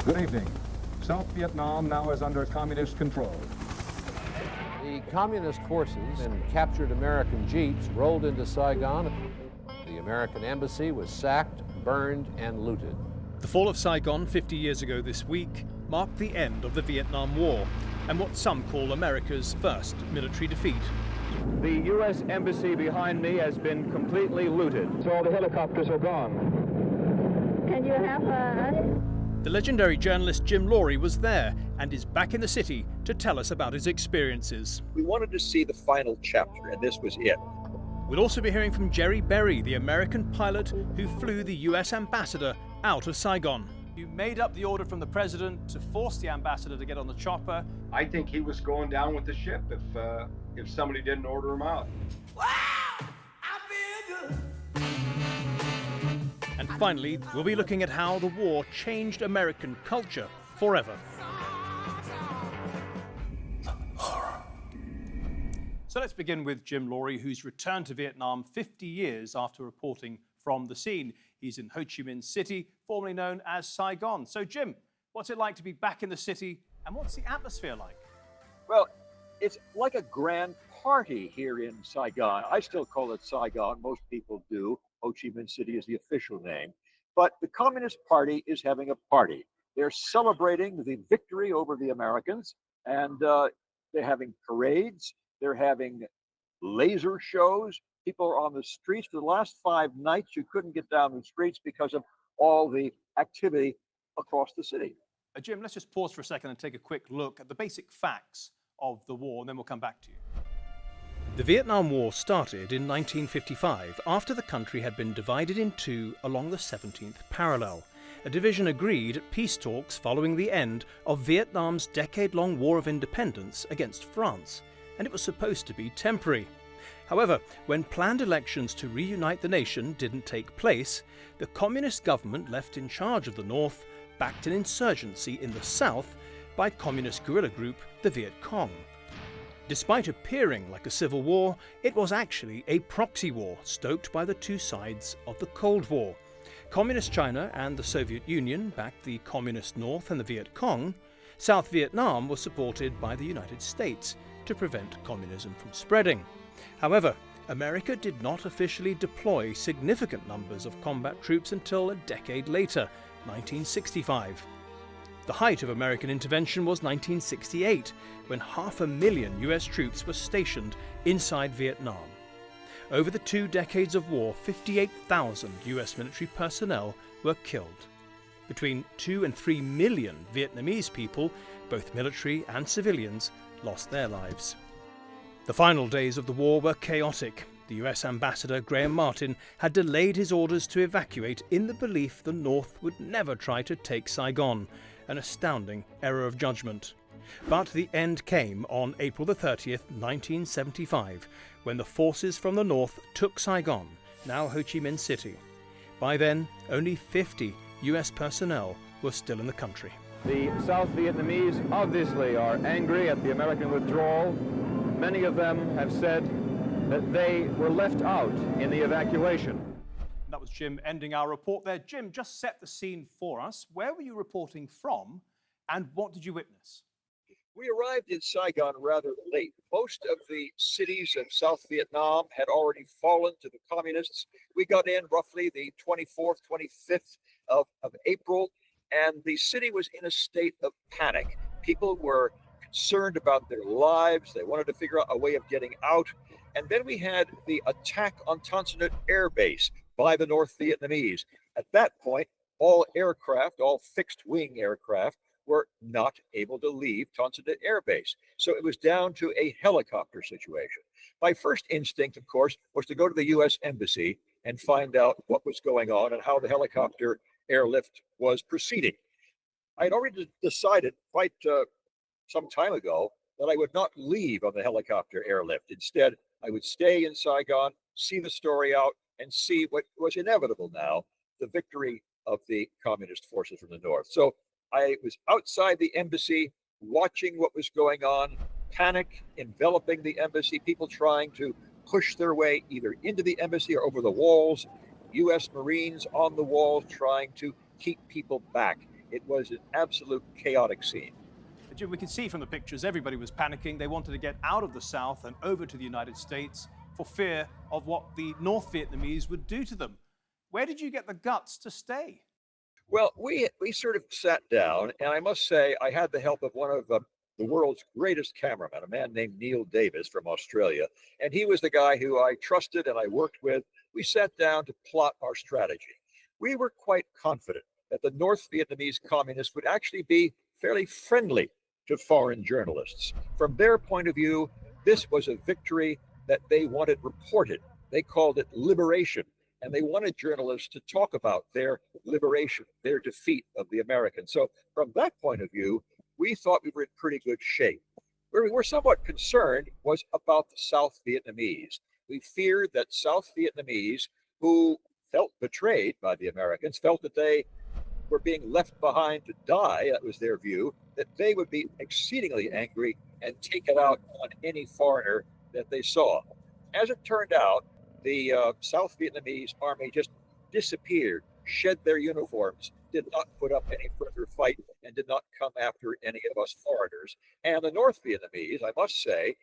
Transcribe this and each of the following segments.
Good evening. South Vietnam now is under communist control. The communist forces and captured American jeeps rolled into Saigon. The American embassy was sacked, burned, and looted. The fall of Saigon 50 years ago this week marked the end of the Vietnam War and what some call America's first military defeat. The U.S. embassy behind me has been completely looted. So all the helicopters are gone. Can you help us? The legendary journalist Jim Laurie was there and is back in the city to tell us about his experiences. We wanted to see the final chapter, and this was it. We'll also be hearing from Gerry Berry, the American pilot who flew the US ambassador out of Saigon. You made up the order from the president to force the ambassador to get on the chopper. I think he was going down with the ship if somebody didn't order him out. Wow, I feel good. And finally, we'll be looking at how the war changed American culture forever. So let's begin with Jim Laurie, who's returned to Vietnam 50 years after reporting from the scene. He's in Ho Chi Minh City, formerly known as Saigon. So Jim, what's it like to be back in the city and what's the atmosphere like? Well, it's like a grand party here in Saigon. I still call it Saigon. Most people do. Ho Chi Minh City is the official name. But the Communist Party is having a party. They're celebrating the victory over the Americans, and they're having parades. They're having laser shows. People are on the streets. For the last 5 nights, you couldn't get down the streets because of all the activity across the city. Jim, let's just pause for a second and take a quick look at the basic facts of the war, and then we'll come back to you. The Vietnam War started in 1955 after the country had been divided in two along the 17th parallel, a division agreed at peace talks following the end of Vietnam's decade-long war of independence against France, and it was supposed to be temporary. However, when planned elections to reunite the nation didn't take place, the communist government left in charge of the North backed an insurgency in the South by communist guerrilla group the Viet Cong. Despite appearing like a civil war, it was actually a proxy war stoked by the two sides of the Cold War. Communist China and the Soviet Union backed the Communist North and the Viet Cong. South Vietnam was supported by the United States to prevent communism from spreading. However, America did not officially deploy significant numbers of combat troops until a decade later, 1965. The height of American intervention was 1968, when 500,000 US troops were stationed inside Vietnam. Over the 2 decades of war, 58,000 US military personnel were killed. Between 2 and 3 million Vietnamese people, both military and civilians, lost their lives. The final days of the war were chaotic. The US ambassador Graham Martin had delayed his orders to evacuate in the belief the North would never try to take Saigon, an astounding error of judgment. But the end came on April the 30th, 1975, when the forces from the North took Saigon, now Ho Chi Minh City. By then, only 50 US personnel were still in the country. The South Vietnamese obviously are angry at the American withdrawal. Many of them have said that they were left out in the evacuation. That was Jim ending our report there. Jim, just set the scene for us. Where were you reporting from and what did you witness? We arrived in Saigon rather late. Most of the cities of South Vietnam had already fallen to the communists. We got in roughly the 24th, 25th of April, and the city was in a state of panic. People were concerned about their lives. They wanted to figure out a way of getting out. And then we had the attack on Ton Son Nhut Air Base by the North Vietnamese. At that point, all aircraft, all fixed-wing aircraft, were not able to leave Ton Son Nhut Air Base. So it was down to a helicopter situation. My first instinct, of course, was to go to the U.S. Embassy and find out what was going on and how the helicopter airlift was proceeding. I had already decided quite some time ago that I would not leave on the helicopter airlift. Instead, I would stay in Saigon, see the story out, and see what was inevitable now, the victory of the communist forces from the North. So I was outside the embassy, watching what was going on, panic enveloping the embassy, people trying to push their way either into the embassy or over the walls, U.S. Marines on the walls trying to keep people back. It was an absolute chaotic scene. Jim, we can see from the pictures everybody was panicking. They wanted to get out of the South and over to the United States for fear of what the North Vietnamese would do to them. Where did you get the guts to stay? Well, we sort of sat down, and I must say I had the help of one of the world's greatest cameramen, a man named Neil Davis from Australia. And he was the guy who I trusted and I worked with. We sat down to plot our strategy. We were quite confident that the North Vietnamese communists would actually be fairly friendly to foreign journalists. From their point of view, this was a victory that they wanted reported. They called it liberation, and they wanted journalists to talk about their liberation, their defeat of the Americans. So from that point of view, we thought we were in pretty good shape. Where we were somewhat concerned was about the South Vietnamese. We feared that South Vietnamese, who felt betrayed by the Americans, felt that they were being left behind to die, that was their view, that they would be exceedingly angry and take it out on any foreigner that they saw. As it turned out, the South Vietnamese army just disappeared, shed their uniforms, did not put up any further fight, and did not come after any of us foreigners. And the North Vietnamese, I must say,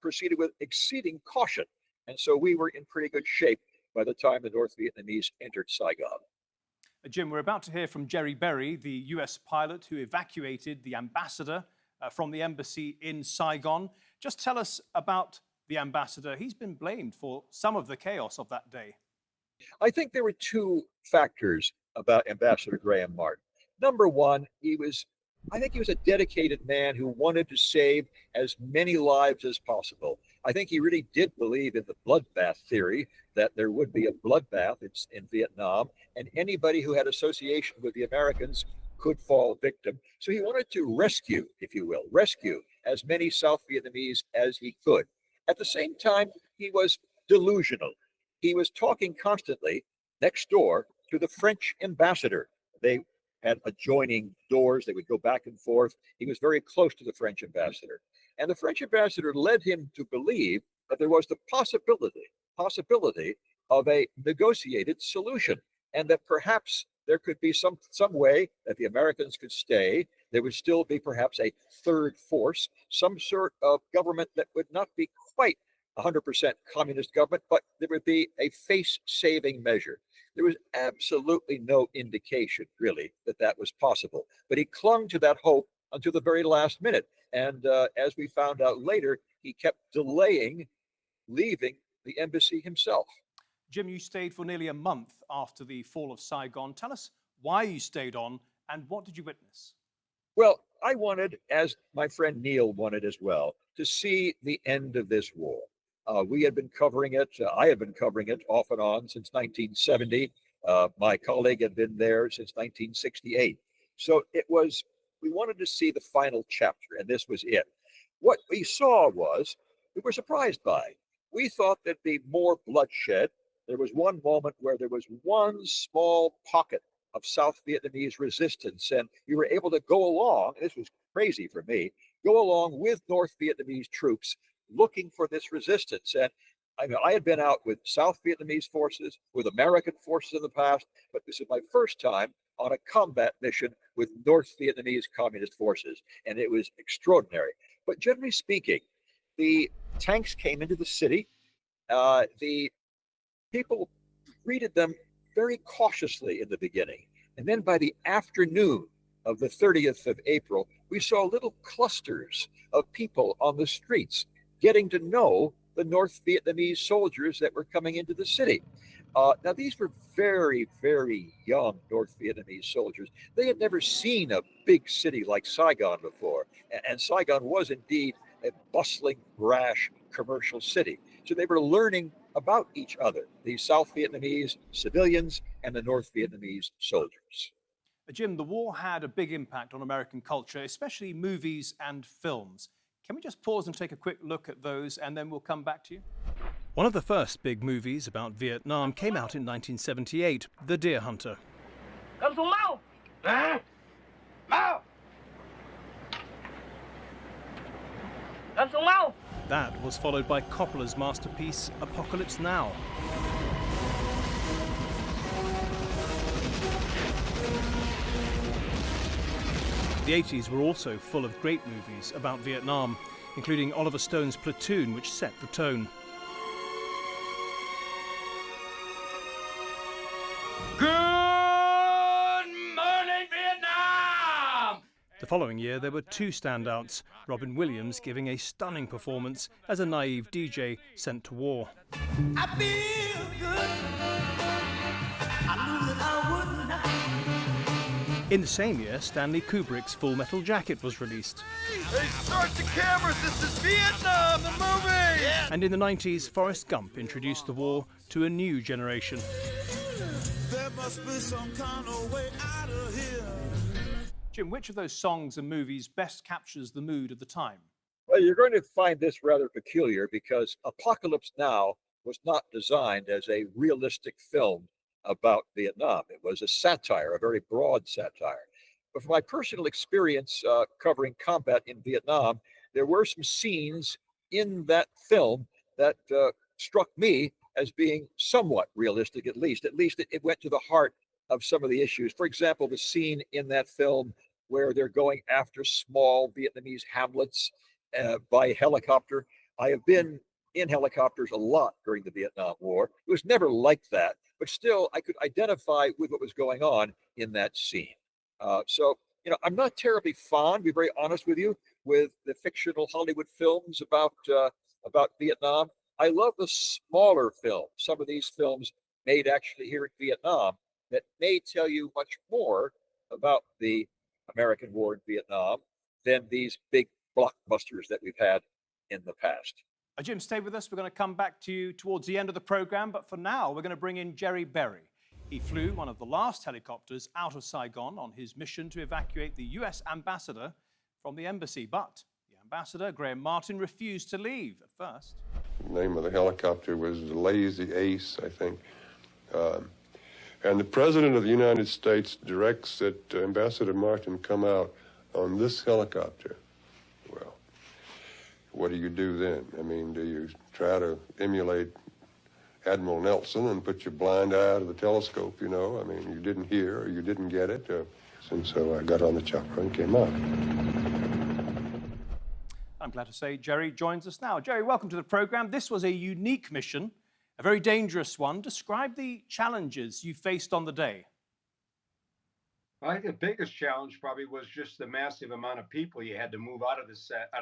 proceeded with exceeding caution. And so we were in pretty good shape by the time the North Vietnamese entered Saigon. Jim, we're about to hear from Gerry Berry, the US pilot who evacuated the ambassador from the embassy in Saigon. Just tell us about the ambassador. He's been blamed for some of the chaos of that day. I think there were two factors about Ambassador Graham Martin. Number one, I think he was a dedicated man who wanted to save as many lives as possible. I think he really did believe in the bloodbath theory, that there would be a bloodbath in Vietnam, and anybody who had association with the Americans could fall victim. So he wanted to rescue, if you will, as many South Vietnamese as he could. At the same time, he was delusional. He was talking constantly next door to the French ambassador. They had adjoining doors. They would go back and forth. He was very close to the French ambassador. And the French ambassador led him to believe that there was the possibility of a negotiated solution, and that perhaps there could be some way that the Americans could stay. There would still be perhaps a third force, some sort of government that would not be quite 100% communist government, but there would be a face-saving measure. There was absolutely no indication, really, that that was possible. But he clung to that hope until the very last minute. And as we found out later, he kept delaying leaving the embassy himself. Jim, you stayed for nearly a month after the fall of Saigon. Tell us why you stayed on and what did you witness? Well, I wanted, as my friend Neil wanted as well, to see the end of this war. We had been covering it. I had been covering it off and on since 1970. My colleague had been there since 1968. So we wanted to see the final chapter, and this was it. What we saw we were surprised by. We thought there'd be more bloodshed. There was one moment where there was one small pocket of South Vietnamese resistance, and we were able to go along, this was crazy for me, go along with North Vietnamese troops looking for this resistance. And I had been out with South Vietnamese forces, with American forces in the past, but this is my first time on a combat mission with North Vietnamese communist forces, and it was extraordinary. But generally speaking, the tanks came into the city. The people greeted them very cautiously in the beginning. And then by the afternoon of the 30th of April, we saw little clusters of people on the streets getting to know the North Vietnamese soldiers that were coming into the city. Now, these were very, very young North Vietnamese soldiers. They had never seen a big city like Saigon before. And Saigon was indeed a bustling, brash commercial city. So they were learning about each other, the South Vietnamese civilians and the North Vietnamese soldiers. Jim, the war had a big impact on American culture, especially movies and films. Can we just pause and take a quick look at those, and then we'll come back to you? One of the first big movies about Vietnam came out in 1978, The Deer Hunter. Cầm súng mau! Mau! Cầm súng mau! That was followed by Coppola's masterpiece, Apocalypse Now. The 80s were also full of great movies about Vietnam, including Oliver Stone's Platoon, which set the tone. Good morning, Vietnam! The following year, there were two standouts, Robin Williams giving a stunning performance as a naive DJ sent to war. I feel good. I knew that I would not. In the same year, Stanley Kubrick's Full Metal Jacket was released. Hey, start the cameras, this is Vietnam, the movie! Yeah. And in the 90s, Forrest Gump introduced the war to a new generation. There must be some kind of way out of here. Jim, which of those songs and movies best captures the mood of the time? Well, you're going to find this rather peculiar because Apocalypse Now was not designed as a realistic film about Vietnam. It was a satire, a very broad satire. But from my personal experience covering combat in Vietnam, there were some scenes in that film that struck me as being somewhat realistic, at least. At least it went to the heart of some of the issues. For example, the scene in that film where they're going after small Vietnamese hamlets by helicopter. I have been in helicopters a lot during the Vietnam War. It was never like that, but still I could identify with what was going on in that scene. So, I'm not terribly fond, to be very honest with you, with the fictional Hollywood films about Vietnam. I love the smaller films, some of these films made actually here in Vietnam that may tell you much more about the American war in Vietnam than these big blockbusters that we've had in the past. Jim, stay with us. We're going to come back to you towards the end of the program, but for now, we're going to bring in Gerry Berry. He flew one of the last helicopters out of Saigon on his mission to evacuate the US ambassador from the embassy, but the ambassador, Graham Martin, refused to leave at first. The name of the helicopter was the Lazy Ace, I think. And the President of the United States directs that Ambassador Martin come out on this helicopter. Well, what do you do then? I mean, do you try to emulate Admiral Nelson and put your blind eye to the telescope, I mean, you didn't hear or you didn't get it. And so I got on the chopper and came out. I'm glad to say Gerry joins us now. Gerry, welcome to the program. This was a unique mission, a very dangerous one. Describe the challenges you faced on the day. I think the biggest challenge probably was just the massive amount of people you had to move out of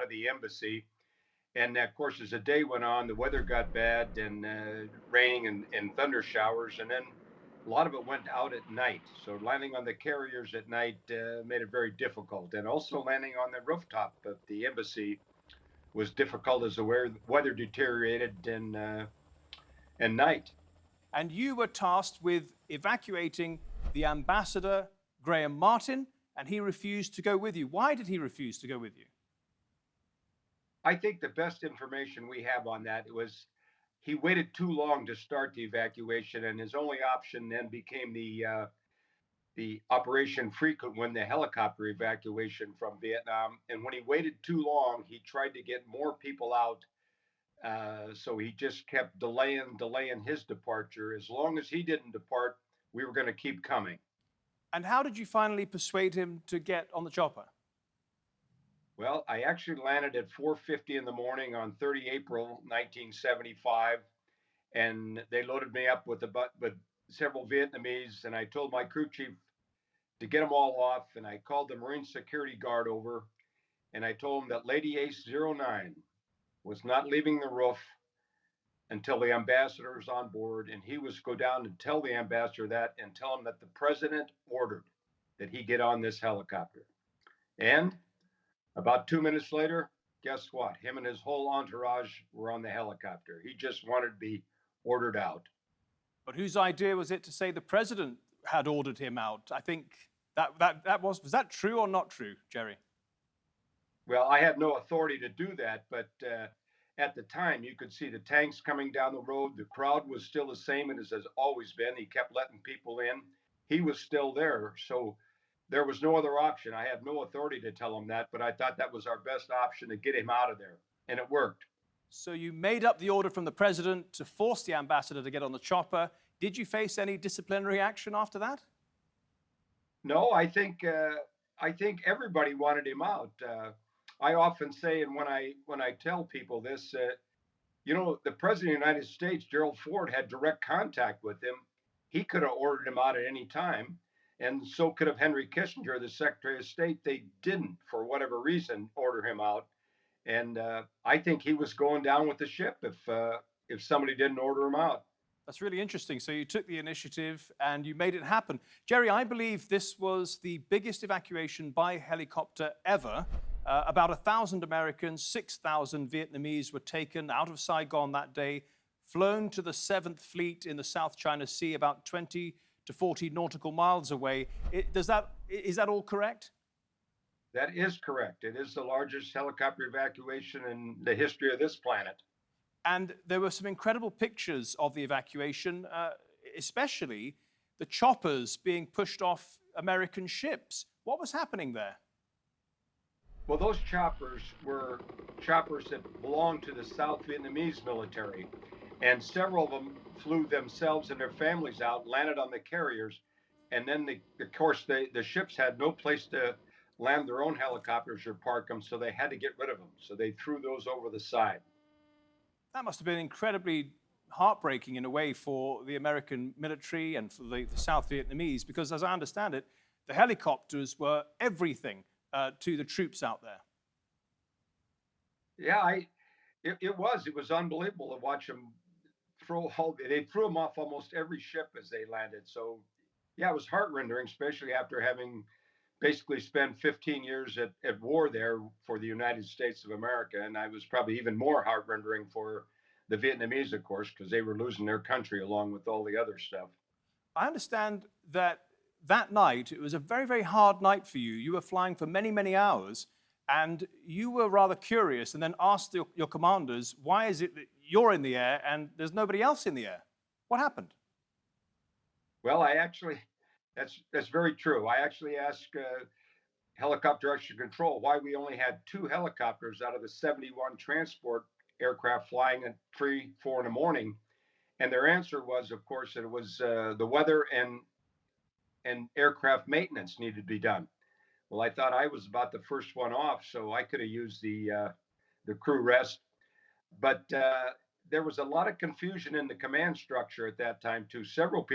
the embassy. And of course, as the day went on, the weather got bad and raining and thunder showers. And then a lot of it went out at night. So landing on the carriers at night made it very difficult. And also landing on the rooftop of the embassy was difficult as the weather deteriorated and night. And you were tasked with evacuating the ambassador, Graham Martin, and he refused to go with you. Why did he refuse to go with you? I think the best information we have on that was he waited too long to start the evacuation, and his only option then became the Operation Frequent Wind, the helicopter evacuation from Vietnam. And when he waited too long, he tried to get more people out. So he just kept delaying his departure. As long as he didn't depart, we were going to keep coming. And how did you finally persuade him to get on the chopper? Well, I actually landed at 4:50 in the morning on 30 April 1975, and they loaded me up with several Vietnamese, and I told my crew chief to get them all off, and I called the Marine security guard over, and I told him that Lady Ace 09 was not leaving the roof until the ambassador was on board, and he was go down and tell the ambassador that and tell him that the president ordered that he get on this helicopter. And about 2 minutes later, guess what? Him and his whole entourage were on the helicopter. He just wanted to be ordered out. But whose idea was it to say the president had ordered him out? I think was that true or not true, Gerry? Well, I had no authority to do that, but at the time you could see the tanks coming down the road. The crowd was still the same as has always been. He kept letting people in. He was still there. So there was no other option. I had no authority to tell him that, but I thought that was our best option to get him out of there, and it worked. So you made up the order from the president to force the ambassador to get on the chopper. Did you face any disciplinary action after that? No, I think I think everybody wanted him out. I often say, and when I tell people this, you know, the president of the United States, Gerald Ford, had direct contact with him. He could have ordered him out at any time, and so could have Henry Kissinger, the Secretary of State. They didn't, for whatever reason, order him out, and I think he was going down with the ship if somebody didn't order him out. That's really interesting. So you took the initiative and you made it happen. Gerry, I believe this was the biggest evacuation by helicopter ever. About 1,000 Americans, 6,000 Vietnamese were taken out of Saigon that day, flown to the 7th Fleet in the South China Sea, about 20 to 40 nautical miles away. Is that all correct? That is correct. It is the largest helicopter evacuation in the history of this planet. And there were some incredible pictures of the evacuation, especially the choppers being pushed off American ships. What was happening there? Well, those choppers were choppers that belonged to the South Vietnamese military, and several of them flew themselves and their families out, landed on the carriers, and then, of course, the ships had no place to land their own helicopters or park them, so they had to get rid of them. So they threw those over the side. That must have been incredibly heartbreaking in a way for the American military and for the South Vietnamese, because as I understand it, the helicopters were everything to the troops out there. Yeah, it was unbelievable to watch them they threw them off almost every ship as they landed. So yeah, it was heart-rending, especially after having basically spent 15 years at war there for the United States of America. And I was probably even more heart-rending for the Vietnamese, of course, because they were losing their country along with all the other stuff. I understand that night, it was a very, very hard night for you. You were flying for many, many hours, and you were rather curious and then asked your commanders, why is it that you're in the air and there's nobody else in the air? What happened? Well, that's very true. I actually asked helicopter extra control why we only had 2 helicopters out of the 71 transport aircraft flying at 3, 4 in the morning. And their answer was, of course, that it was the weather and aircraft maintenance needed to be done. Well, I thought I was about the first one off, so I could have used the crew rest. But there was a lot of confusion in the command structure at that time, too. Several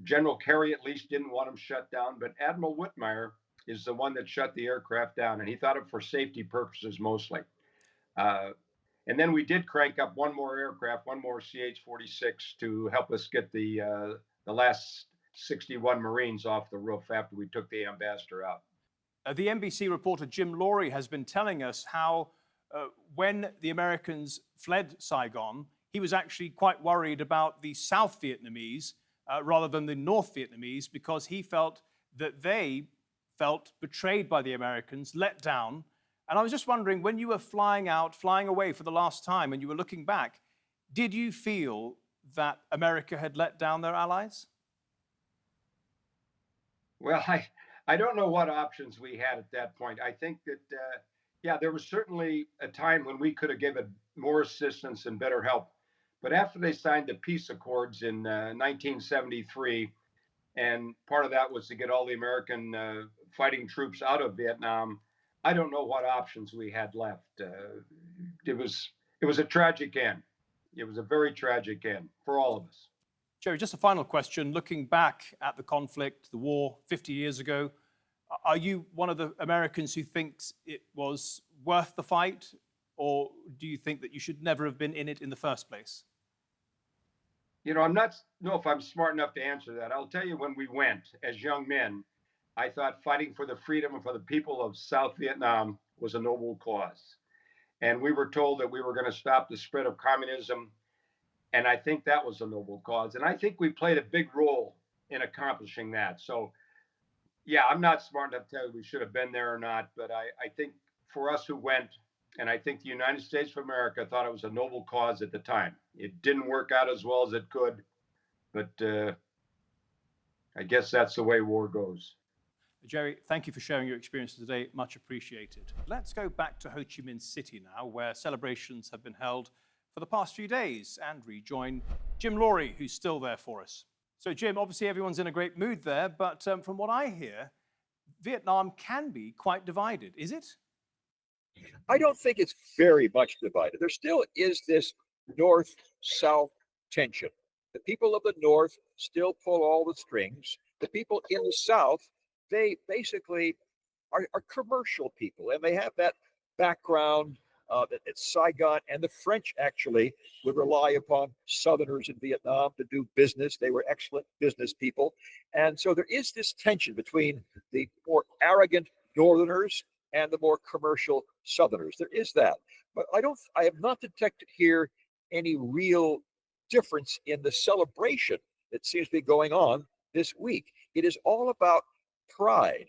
General Kerry at least didn't want them shut down, but Admiral Whitmire is the one that shut the aircraft down, and he thought it for safety purposes mostly. And then we did crank up one more aircraft, one more CH-46 to help us get the last 61 Marines off the roof after we took the ambassador out. The NBC reporter Jim Laurie has been telling us how when the Americans fled Saigon, he was actually quite worried about the South Vietnamese rather than the North Vietnamese, because he felt that they felt betrayed by the Americans, let down. And I was just wondering, when you were flying away for the last time, and you were looking back, did you feel that America had let down their allies? Well, I don't know what options we had at that point. I think that, yeah, there was certainly a time when we could have given more assistance and better help. But after they signed the peace accords in 1973, and part of that was to get all the American fighting troops out of Vietnam, I don't know what options we had left. It was a tragic end. It was a very tragic end for all of us. Gerry, just a final question. Looking back at the conflict, the war 50 years ago, are you one of the Americans who thinks it was worth the fight, or do you think that you should never have been in it in the first place? You know, I'm not know if I'm smart enough to answer that. I'll tell you, when we went as young men, I thought fighting for the freedom and for the people of South Vietnam was a noble cause. And we were told that we were going to stop the spread of communism. And I think that was a noble cause. And I think we played a big role in accomplishing that. So, yeah, I'm not smart enough to tell you we should have been there or not. But I think for us who went, and I think the United States of America thought it was a noble cause at the time. It didn't work out as well as it could. But I guess that's the way war goes. Gerry, thank you for sharing your experiences today. Much appreciated. Let's go back to Ho Chi Minh City now, where celebrations have been held for the past few days, and rejoin Jim Laurie, who's still there for us. So, Jim, obviously everyone's in a great mood there, but from what I hear, Vietnam can be quite divided. Is it? I don't think it's very much divided. There still is this north-south tension. The people of the north still pull all the strings. The people in the south, they basically are commercial people, and they have that background that Saigon and the French actually would rely upon Southerners in Vietnam to do business. They were excellent business people. And so there is this tension between the more arrogant Northerners and the more commercial Southerners. There is that. But I have not detected here any real difference in the celebration that seems to be going on this week. It is all about pride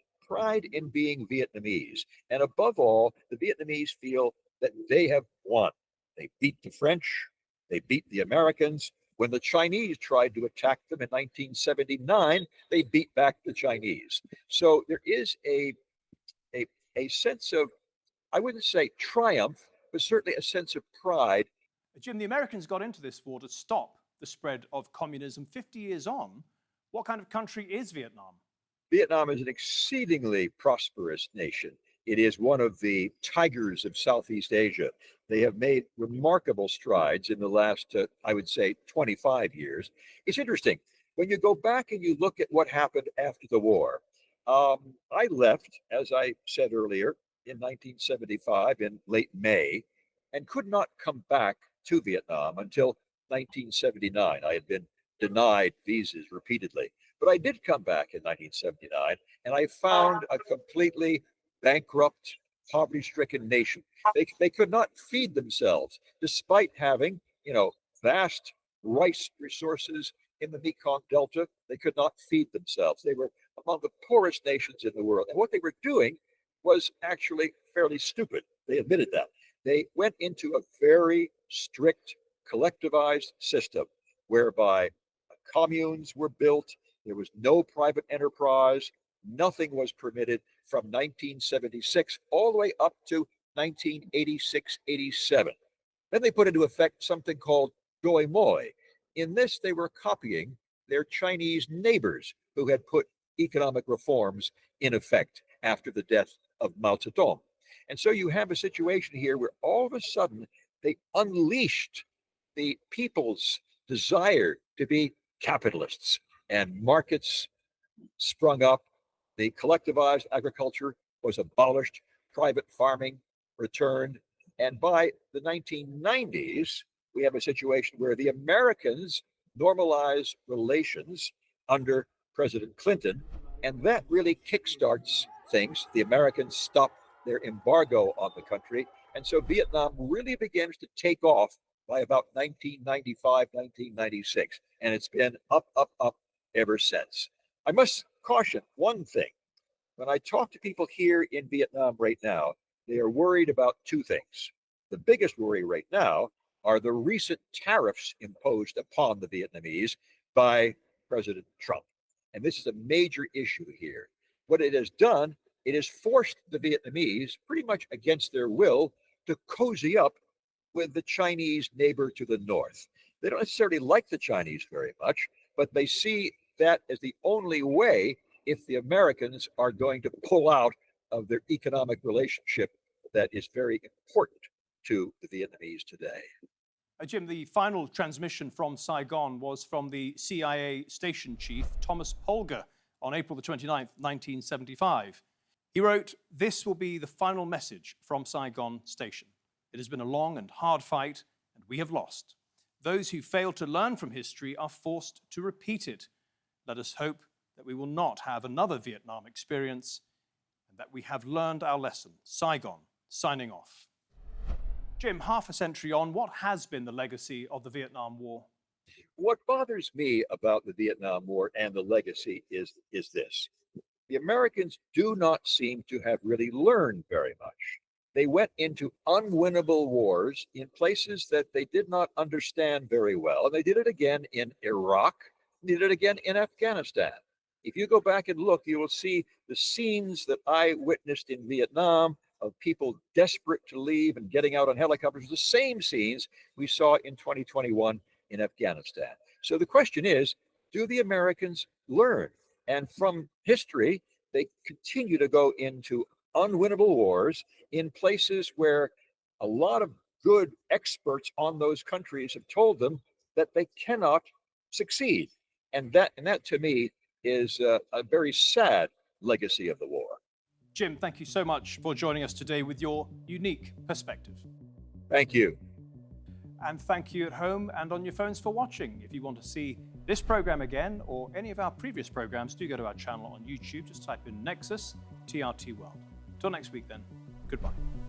in being Vietnamese. And above all, the Vietnamese feel that they have won. They beat the French, they beat the Americans. When the Chinese tried to attack them in 1979, they beat back the Chinese. So there is a sense of, I wouldn't say triumph, but certainly a sense of pride. Jim, the Americans got into this war to stop the spread of communism 50 years on. What kind of country is Vietnam? Vietnam is an exceedingly prosperous nation. It is one of the tigers of Southeast Asia. They have made remarkable strides in the last, I would say, 25 years. It's interesting. When you go back and you look at what happened after the war, I left, as I said earlier, in 1975 in late May, and could not come back to Vietnam until 1979. I had been denied visas repeatedly. But I did come back in 1979, and I found a completely bankrupt, poverty-stricken nation. They could not feed themselves, despite having, vast rice resources in the Mekong Delta. They could not feed themselves. They were among the poorest nations in the world. And what they were doing was actually fairly stupid. They admitted that. They went into a very strict, collectivized system whereby communes were built. There was no private enterprise. Nothing was permitted from 1976 all the way up to 1986, 87. Then they put into effect something called Doi Moi. In this, they were copying their Chinese neighbors who had put economic reforms in effect after the death of Mao Zedong. And so you have a situation here where all of a sudden they unleashed the people's desire to be capitalists, and markets sprung up. The collectivized agriculture was abolished, private farming returned, and by the 1990s, we have a situation where the Americans normalize relations under President Clinton, and that really kickstarts things. The Americans stop their embargo on the country, and so Vietnam really begins to take off by about 1995, 1996, and it's been up, up, up ever since. I must caution one thing. When I talk to people here in Vietnam right now, they are worried about two things. The biggest worry right now are the recent tariffs imposed upon the Vietnamese by President Trump. And this is a major issue here. What it has done, it has forced the Vietnamese, pretty much against their will, to cozy up with the Chinese neighbor to the north. They don't necessarily like the Chinese very much, but they see that as the only way if the Americans are going to pull out of their economic relationship that is very important to the Vietnamese today. Jim, the final transmission from Saigon was from the CIA station chief, Thomas Polgar, on April the 29th, 1975. He wrote, "This will be the final message from Saigon station. It has been a long and hard fight, and we have lost. Those who fail to learn from history are forced to repeat it. Let us hope that we will not have another Vietnam experience and that we have learned our lesson." Saigon, signing off. Jim, half a century on, what has been the legacy of the Vietnam War? What bothers me about the Vietnam War and the legacy is this. The Americans do not seem to have really learned very much. They went into unwinnable wars in places that they did not understand very well. And they did it again in Iraq, they did it again in Afghanistan. If you go back and look, you will see the scenes that I witnessed in Vietnam of people desperate to leave and getting out on helicopters, the same scenes we saw in 2021 in Afghanistan. So the question is, do the Americans learn? And from history, they continue to go into unwinnable wars in places where a lot of good experts on those countries have told them that they cannot succeed. And that to me is a very sad legacy of the war. Jim, thank you so much for joining us today with your unique perspective. Thank you. And thank you at home and on your phones for watching. If you want to see this program again or any of our previous programs, do go to our channel on YouTube. Just type in Nexus TRT World. Till next week then, goodbye.